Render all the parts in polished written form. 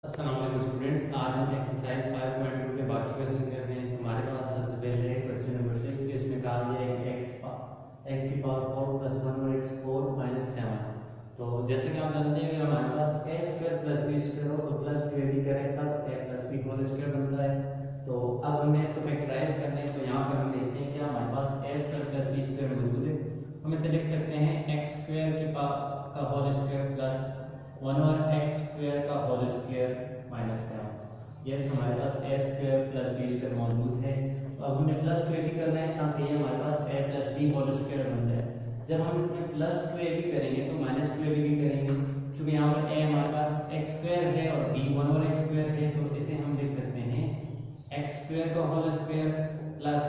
अस्सलाम वालेकुम स्टूडेंट्स। आज हम एक्सरसाइज 5.2 के बाकी क्वेश्चन कर रहे हैं। तो हमारे पास सबसे पहले है क्वेश्चन नंबर 6, जिसमें कहा गया है कि x की पावर 4 प्लस 1 और x4 माइनस 7। तो जैसे कि आप जानते हैं कि हमारे पास a square plus b square हो तो प्लस टू b करें तब a plus b whole square बनता है। तो अब हमें इसको फैक्टराइज करना है। तो यहाँ पर हम देखते हैं कि हमारे पास a square plus b square मौजूद है। हम इसे लिख सकते हैं x स्क्वायर की पावर का होल स्क्वायर प्लस 1 और एक्स स्क्वायर का होल स्क्वायर माइनस 7। यस, हमारे पास ए स्क्वायर प्लस बी स्क्वायर मौजूद है। तो अब हमें प्लस टू ए भी करना है ताकि ये हमारे पास ए प्लस बी होल स्क्वायर बन जाए। जब हम इसमें प्लस टू ए भी करेंगे तो माइनस टू ए भी करेंगे, क्योंकि यहाँ पर ए हमारे पास एक्स स्क्वायर है और बी 1 और एक्स स्क्वायर है। तो इसे हम लिख सकते हैं एक्स स्क्वायर का होल स्क्वायर प्लस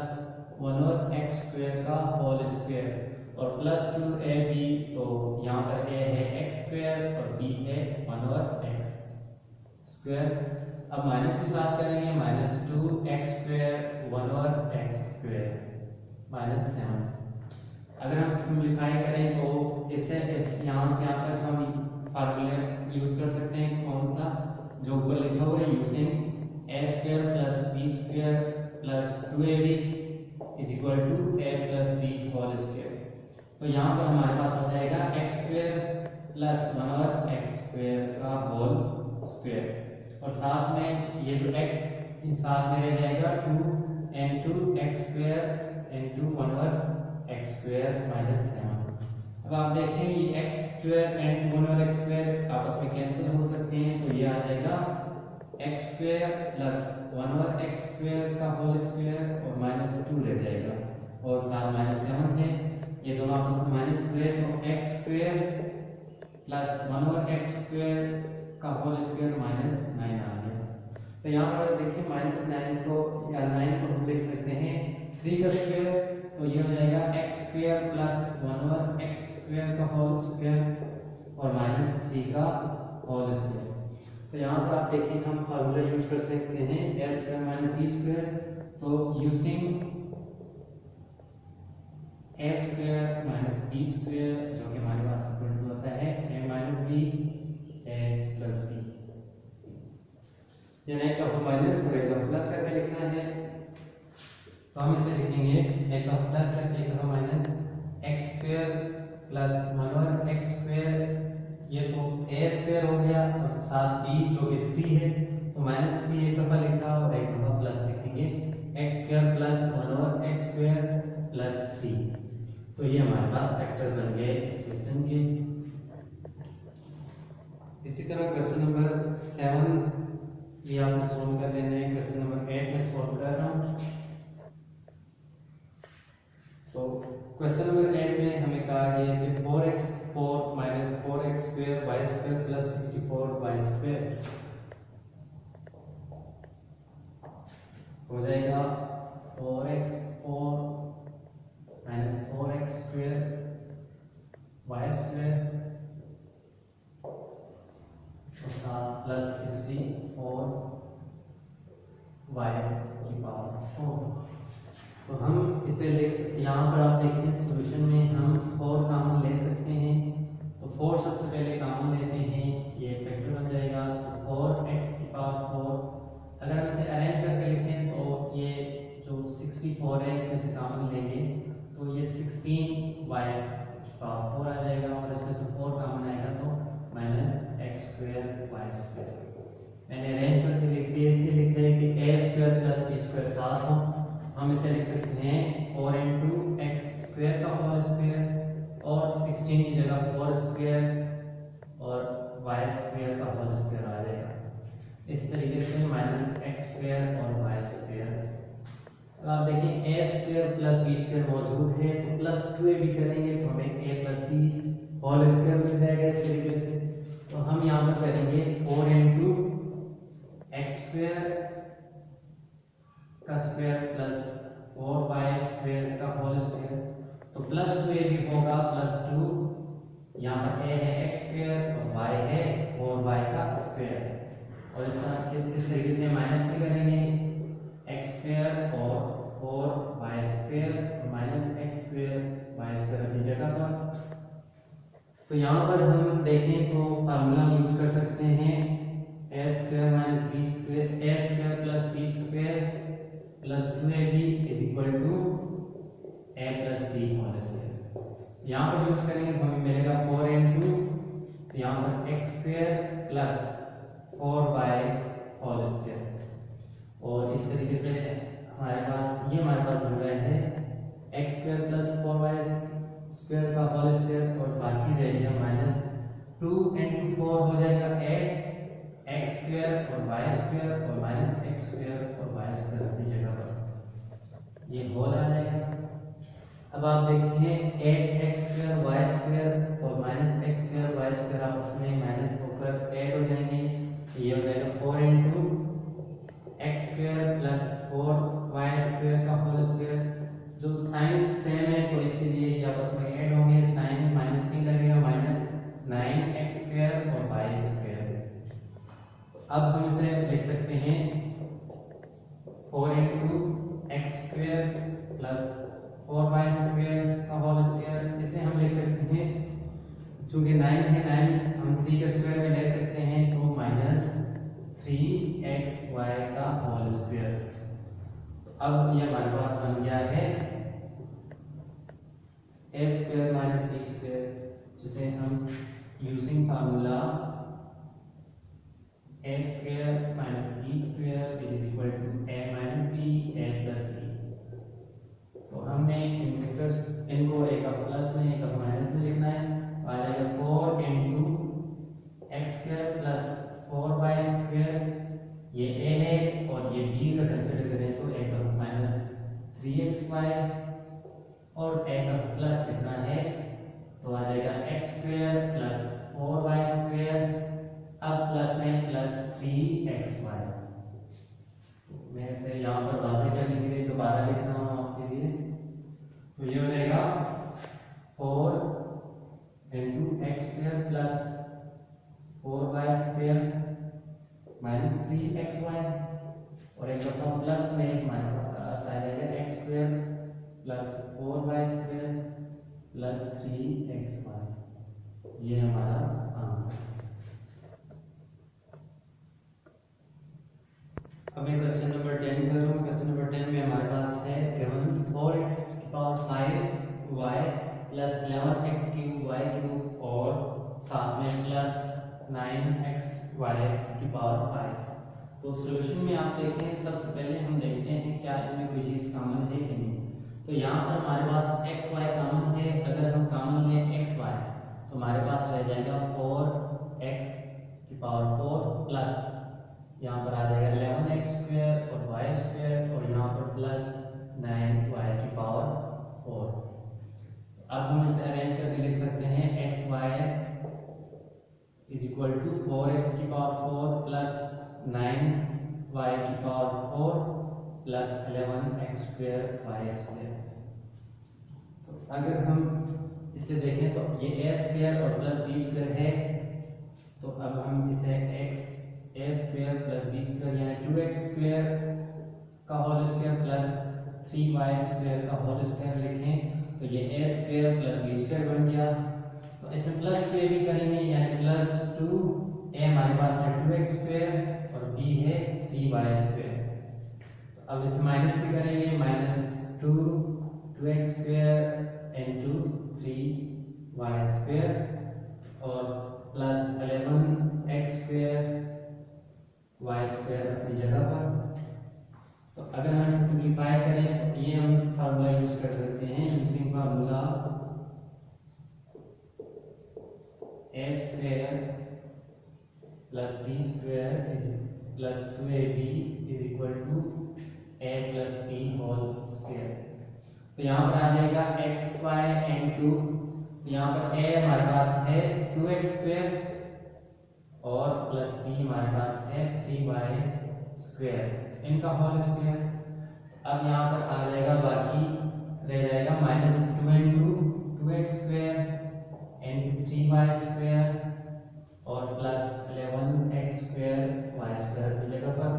1 और एक्स स्क्वायर का होल स्क्वायर और प्लस टू ए बी। तो यहाँ पर ए है एक्स स्क्वायर और बी है 1 और एक्स स्क्वायर। अब माइनस के साथ करेंगे माइनस टू एक्स स्क्वायर 1 और एक्स स्क्वायर माइनस 7। अगर हम सिंप्लीफाई करें तो इसे यहाँ से यहाँ तक हम फार्मूला यूज कर सकते हैं। कौन सा? जो ऊपर लिखा हुआ है, using A square plus B square plus two A B is equal to A plus B whole square. तो यहाँ पर हमारे पास हो जाएगा एक्स स्क्वायर प्लस 1 और एक्स स्क्वायर का होल स्क्वायर और साथ में ये जो एक्स साथ में रह जाएगा 2 इंटू एक्स स्क्वायर इंटू 1 और एक्स स्क्वायर माइनस 7। अब आप देखें ये एक्स स्क्वायर एंड 1 और एक्स स्क्वायर आपस में कैंसिल हो सकते हैं। तो ये आ जाएगा एक्स स्क्वायर प्लस 1 और एक्स स्क्वायर का होल स्क्वायर और माइनस 2 रह जाएगा और साथ माइनस 7 है। ये दोनों आपस में माइनस स्क्वायर, तो एक्स स्क्वायर प्लस 1 और एक्स स्क्वायर का होल स्क्वायर माइनस 9 आ गया। तो यहाँ पर देखिए माइनस 9 को या 9 को हम लिख सकते हैं 3 का स्क्वायर। तो ये हो जाएगा एक्स स्क्वायर प्लस 1 और एक्स स्क्वायर का होल स्क्वायर और माइनस 3 का होल स्क्वायर। तो यहाँ पर आप देखिए हम फार्मूला यूज कर सकते हैं A square minus B square. तो using A square minus B square जो कि हमारे पास इक्वल टू होता है A minus B A plus B, यानी एक का माइनस और एक का प्लस करके लिखना है। तो हम इसे लिखेंगे एक का प्लस करके एक का माइनस एक्स स्क्वायर प्लस 1 और एक्स स्क्वायर। ये तो ए स्क्वायर हो गया और साथ बी जो कि 3 है तो माइनस 3 एक दफा लिखा और एक दफा प्लस लिखेंगे एक्स स्क्वायर प्लस 1 और एक्स स्क्वायर प्लस 3। तो ये हमारे पास फैक्टर बन गए इस क्वेश्चन के। इसी तरह क्वेश्चन नंबर 7 ये आपको सॉल्व कर लेना है। क्वेश्चन नंबर 8 में सॉल्व कर रहा हूँ। तो क्वेश्चन नंबर 8 में हमें कहा गया है कि 4x4 minus 4x square Y square plus 64 Y square हो जाएगा 4x4 minus 4x square Y square और साथ प्लस 64 वाई की पावर 4। तो हम इसे यहाँ पर आप देखें सॉल्यूशन में हम 4 कॉमन ले सकते हैं। तो 4 सबसे पहले कॉमन लेते हैं, ये फैक्टर बन जाएगा। तो 4x की पावर 4 अगर हम इसे अरेंज करके लिखें तो ये जो 64 है इसमें से कॉमन लेंगे तो ये 16y की पावर 4 आ जाएगा और इसमें से 4 कॉमन आएगा तो minus x square Y square. मैंने अरेंज करके लिख दिया, इसलिए लिख दिया कि A square plus B square 7 हो। हम इसे लिख सकते हैं 4 इंटू एक्स स्क्वायर का होल स्क्वायर और 16 की जगह 4 स्क्वायर और वाई स्क्वायर का होल स्क्वायर आ जाएगा। इस तरीके से माइनस एक्स स्क्वायर और वाई स्क्वायर। अब आप देखिए A square plus B square मौजूद है तो प्लस 2 भी करेंगे तो हमें ए प्लस बी होल स्क्वायर मिल जाएगा इस तरीके से। तो हम यहाँ पर करेंगे 4 इंटू एक्स स्क्वायर का स्क्वायर प्लस 4 वाई स्क्वायर का होल स्क्वायर। तो प्लस 2 भी होगा प्लस 2, यहाँ पर ए है एक्स स्क्वायर और वाई है 4 वाई का स्क्वायर और इस तरीके से माइनस भी करेंगे एक्स स्क्वायर और 4 Y square minus x square Y square अपनी जगह पर। तो यहाँ पर हम देखें तो फार्मूला यूज कर सकते हैं A square minus B square, A square plus B square plus 2ab is equal to A plus B whole square. यहाँ पर यूज करेंगे तो हमें मिलेगा 4 इंटू, तो यहाँ पर X square plus 4y whole square, और इस तरीके से हमारे पास बन रहे हैं X square plus 4y square का होल स्क्वायर, और बाकी रह गया माइनस 2 इंटू 4 हो जाएगा 8 एक्स स्क्वायर और वाई स्क्वायर, और माइनस एक्स स्क्वायर और वाई स्क्वायर अपनी जगह पर ये होल आ जाएगा। अब आप देखिए 8 एक्स स्क्वायर वाई स्क्वायर और minus x square Y square आपस में माइनस होकर ऐड हो जाएंगे, ये हो जाएगा 4 into X square plus 4y square का होल स्क्वायर। जो साइन सेम है तो इसीलिए ये आपस में ऐड होंगे, साइन में माइनस नहीं लगेगा, माइनस 9x स्क्वायर और y स्क्वायर। अब हम इसे लिख सकते हैं 4 into X square plus 4y square का होल स्क्वायर। इसे हम लिख सकते हैं, चूंकि 9 है 9 हम 3 के स्क्वायर में ले सकते हैं, तो माइनस 3xy का होल स्क्वायर। अब ये हमारे पास बन गया है a square minus B square, जिसे हम using formula a square minus B square is equal to a minus B A plus b. तो हमने इन वेक्टर्स इनको एक प्लस में एक माइनस में लिखना है, आ जाएगा 4 into X square plus 4y square, ये a है, और ये b का कंसीडर करें तो a का माइनस 3xy, और a का प्लस लिखना है तो आ जाएगा x square plus 4y square, अब प्लस में प्लस 3xy। मैं इसे यहाँ पर वाज़ेह करने के लिए दोबारा लिख रहा हूँ आपके लिए, तो ये हो जाएगा 4 into X square plus 4y square minus 3xy, और एक दफा प्लस में एक माइनस आ जाएगा x square plus 4y square plus 3xy। ये हमारा आंसर। अब मैं क्वेश्चन नंबर 10 कर रहा हूँ। क्वेश्चन नंबर 10 में हमारे पास है गिवन 4x की power 5y plus 11x cube y cube और साथ में प्लस 9xy की पावर 5। तो सॉल्यूशन में आप देखें, सबसे पहले हम देखते हैं क्या इनमें कोई चीज़ कॉमन है कि नहीं। तो यहाँ पर हमारे पास xy कॉमन है, अगर हम कॉमन लें xy तो हमारे पास रह जाएगा 4x की पावर 4 प्लस यहाँ पर आ जाएगा 11x स्क्वायर और y स्क्वायर, और यहाँ पर प्लस 9y की पावर 4। अब हम इसे अरेंज करके लिख सकते हैं xy is equal to 4x की पावर 4 प्लस 9y की power 4 plus 11x square y square. तो अगर हम इसे देखें तो ये a स्क्वायर और प्लस b स्क्वायर है, तो अब हम इसे x a square plus b square यानी 2x स्क्वायर का whole square plus 3y square का होल स्क्वायर लिखें, तो ये a square plus b square बन गया। तो इसमें प्लस 2 भी करेंगे, यानी प्लस 2 a हमारे पास है 2x स्क्वायर और b है 3y स्क्वायर। तो अब इसे माइनस भी करेंगे, minus 2x square into 3y square और plus 11x square y square अपनी जगह पर। तो अगर हम इसे सिंप्लीफाई करें तो ये हम फार्मूला यूज कर सकते हैं, using formula a square plus b square is plus 2ab is equal to a plus b whole square. तो यहाँ पर आ जाएगा xy इंटू, यहाँ पर a हमारे पास है 2x स्क्वायर और प्लस b हमारे पास है 3y स्क्वायर, इनका होल स्क्वायर। अब यहाँ पर आ जाएगा, बाकी रह जाएगा minus 2 into 2x square into 3y square और plus 11x square y square की जगह पर।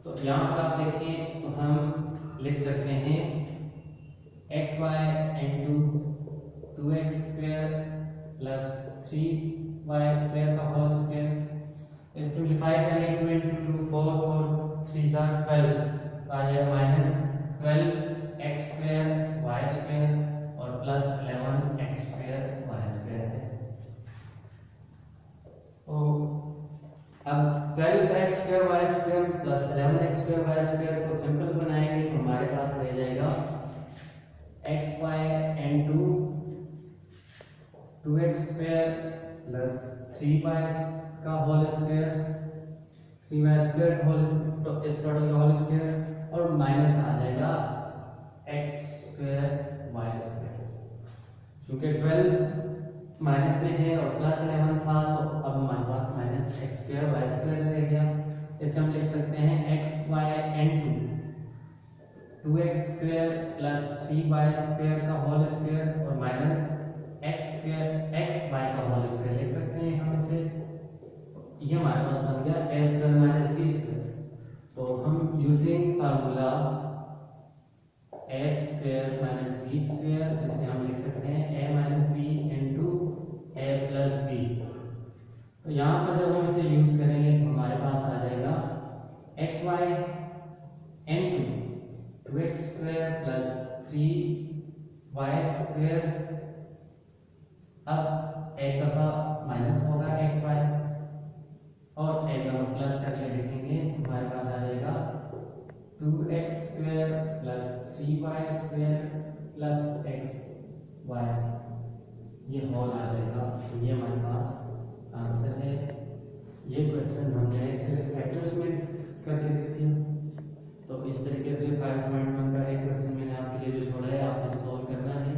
तो यहाँ पर आप देखें तो हम लिख सकते हैं xy into 2x square plus 3y square का होल स्क्वायर। इसे सिंप्लीफाई करेंगे 2 into 2 4 4 3 ज़ा 12 आ जाएगा minus 12 X square Y square और plus 11 X square Y square है। तो अब 12 X square Y square plus 11 X square Y square को सिंपल बनाएंगे तो हमारे पास रह जाएगा x Y into 2x square plus 3y का whole square 3y square whole total का होल स्क्वायर और माइनस आ जाएगा x स्क्वायर y स्क्वायर। क्योंकि 12 माइनस में है और प्लस 11 था तो अब हमारे पास minus x square y square रह गया। इसे हम लिख सकते हैं X Y into 2x square plus 3y square का होल स्क्वायर और minus x square X Y का होल स्क्वायर लिख सकते हैं हम इसे। ये हमारे पास बन गया ए स्क्वायर माइनस बी स्क्वायर। तो हम using formula a square minus B square जिसे हम लिख सकते हैं ए माइनस बी इनटू ए प्लस बी। तो यहाँ पर जब हम इसे यूज करेंगे तो हमारे पास आ जाएगा x Y into 2x square plus 3y square. अब एक दफा माइनस होगा एक्स वाई और एक दफा प्लस करके लिखेंगे हमारे पास आ जाएगा 2x square plus 3y square plus x y ये होल आ जाएगा। तो ये हमारे पास आंसर है। ये क्वेश्चन हमने फैक्टर्स में करके दे दिया। तो इस तरीके से 5.1 का एक क्वेश्चन मैंने आपके लिए जो छोड़ा है आपने सॉल्व करना है।